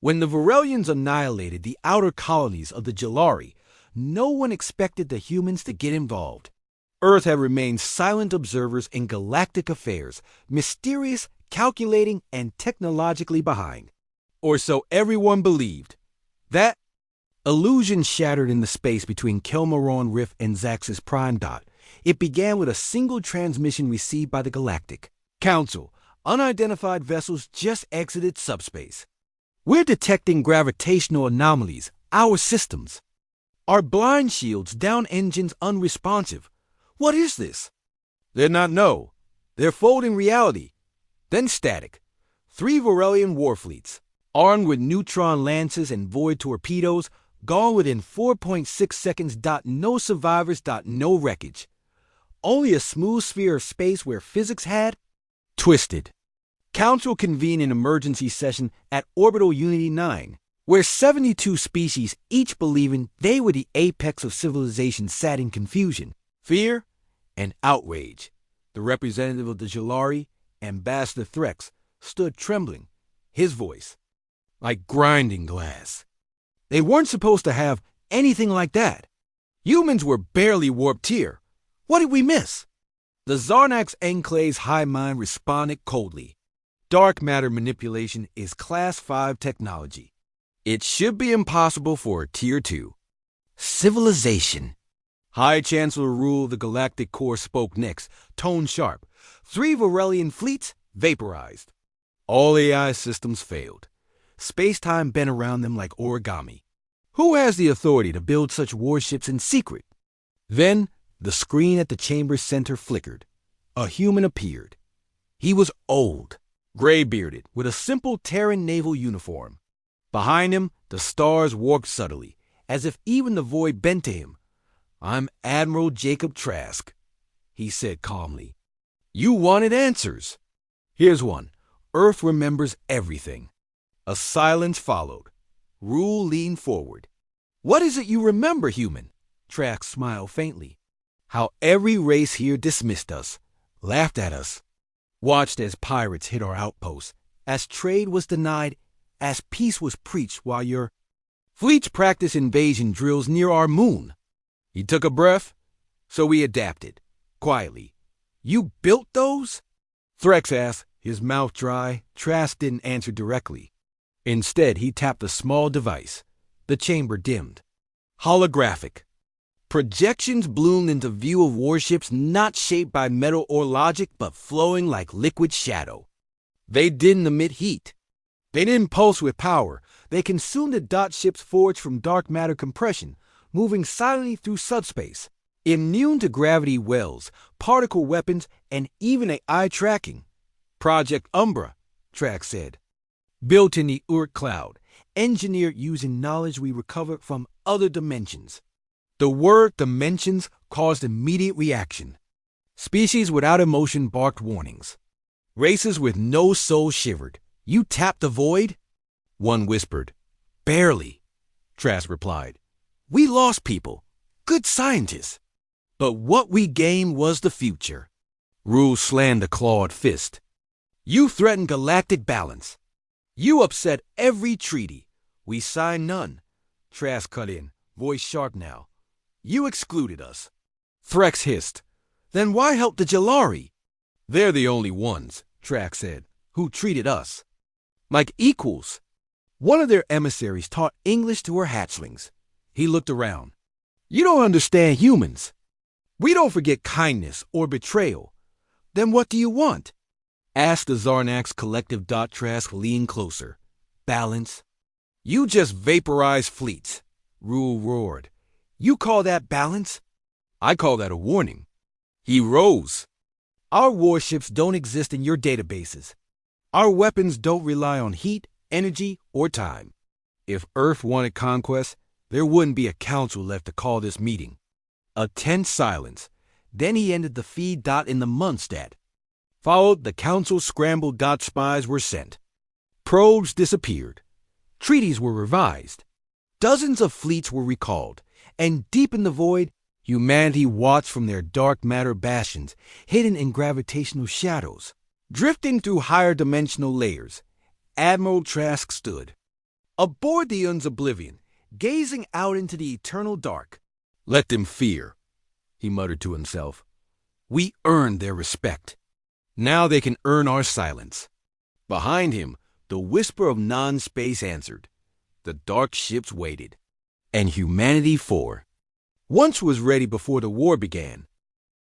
When the Varelians annihilated the outer colonies of the Jellari, no one expected the humans to get involved. Earth had remained silent observers in galactic affairs, mysterious, calculating, and technologically behind. Or so everyone believed. That illusion shattered in the space between Kelmaron Rift and Zax's prime dot. It began with a single transmission received by the Galactic Council. Unidentified vessels just exited subspace. We're detecting gravitational anomalies, our systems. Our blind shields down, engines unresponsive. What is this? They'd not know. They're folding reality. Then static. 3 Varelian warfleets, armed with neutron lances and void torpedoes, gone within 4.6 seconds. No survivors. No wreckage. Only a smooth sphere of space where physics had twisted. Council convened an emergency session at Orbital Unity 9, where 72 species, each believing they were the apex of civilization, sat in confusion, fear, and outrage. The representative of the Jellari, Ambassador Threx, stood trembling, his voice like grinding glass. They weren't supposed to have anything like that. Humans were barely warped here. What did we miss? The Zarnax Enclave's high mind responded coldly. Dark matter manipulation is Class 5 technology. It should be impossible for a Tier 2 civilization. High Chancellor Rule of the Galactic Corps spoke next, tone sharp. 3 Varelian fleets vaporized. All AI systems failed. Space-time bent around them like origami. Who has the authority to build such warships in secret? Then, the screen at the chamber center flickered. A human appeared. He was old, gray-bearded, with a simple Terran naval uniform. Behind him, the stars warped subtly, as if even the void bent to him. "I'm Admiral Jacob Trask," he said calmly. "You wanted answers. Here's one. Earth remembers everything." A silence followed. Rule leaned forward. "What is it you remember, human?" Trask smiled faintly. "How every race here dismissed us, laughed at us, watched as pirates hit our outposts, as trade was denied, as peace was preached while your fleets practiced invasion drills near our moon." He took a breath. "So we adapted, quietly. You built those?" Threx asked, his mouth dry. Trask didn't answer directly. Instead, he tapped a small device. The chamber dimmed. Holographic. Projections bloomed into view of warships not shaped by metal or logic, but flowing like liquid shadow. They didn't emit heat. They didn't pulse with power. They consumed the dot ships forged from dark matter compression, moving silently through subspace, immune to gravity wells, particle weapons, and even AI tracking. "Project Umbra," Trax said. "Built in the Urk cloud, engineered using knowledge we recovered from other dimensions." The word dimensions caused immediate reaction. Species without emotion barked warnings. Races with no soul shivered. "You tapped the void?" One whispered. "Barely," Trask replied. "We lost people, good scientists. But what we gained was the future." Rule slammed a clawed fist. "You threatened galactic balance. You upset every treaty. We signed none." Trask cut in, voice sharp now. "You excluded us." Threx hissed. "Then why help the Jellari?" "They're the only ones," Trask said, "who treated us like equals." One of their emissaries taught English to her hatchlings. He looked around. "You don't understand humans. We don't forget kindness or betrayal. Then what do you want?" Asked the Zarnax collective. Trask leaned closer. "Balance." "You just vaporized fleets," Rule roared. "You call that balance?" "I call that a warning." He rose. "Our warships don't exist in your databases. Our weapons don't rely on heat, energy, or time. If Earth wanted conquest, there wouldn't be a council left to call this meeting." A tense silence. Then he ended the feed. In the months that followed, the council scrambled. Spies were sent. Probes disappeared. Treaties were revised. Dozens of fleets were recalled. And deep in the void, humanity watched from their dark matter bastions, hidden in gravitational shadows. Drifting through higher dimensional layers, Admiral Trask stood. Aboard the Un's Oblivion, gazing out into the eternal dark. Let them fear, he muttered to himself. We earned their respect. Now they can earn our silence. Behind him, the whisper of non-space answered. The dark ships waited. And Humanity 4 once was ready before the war began.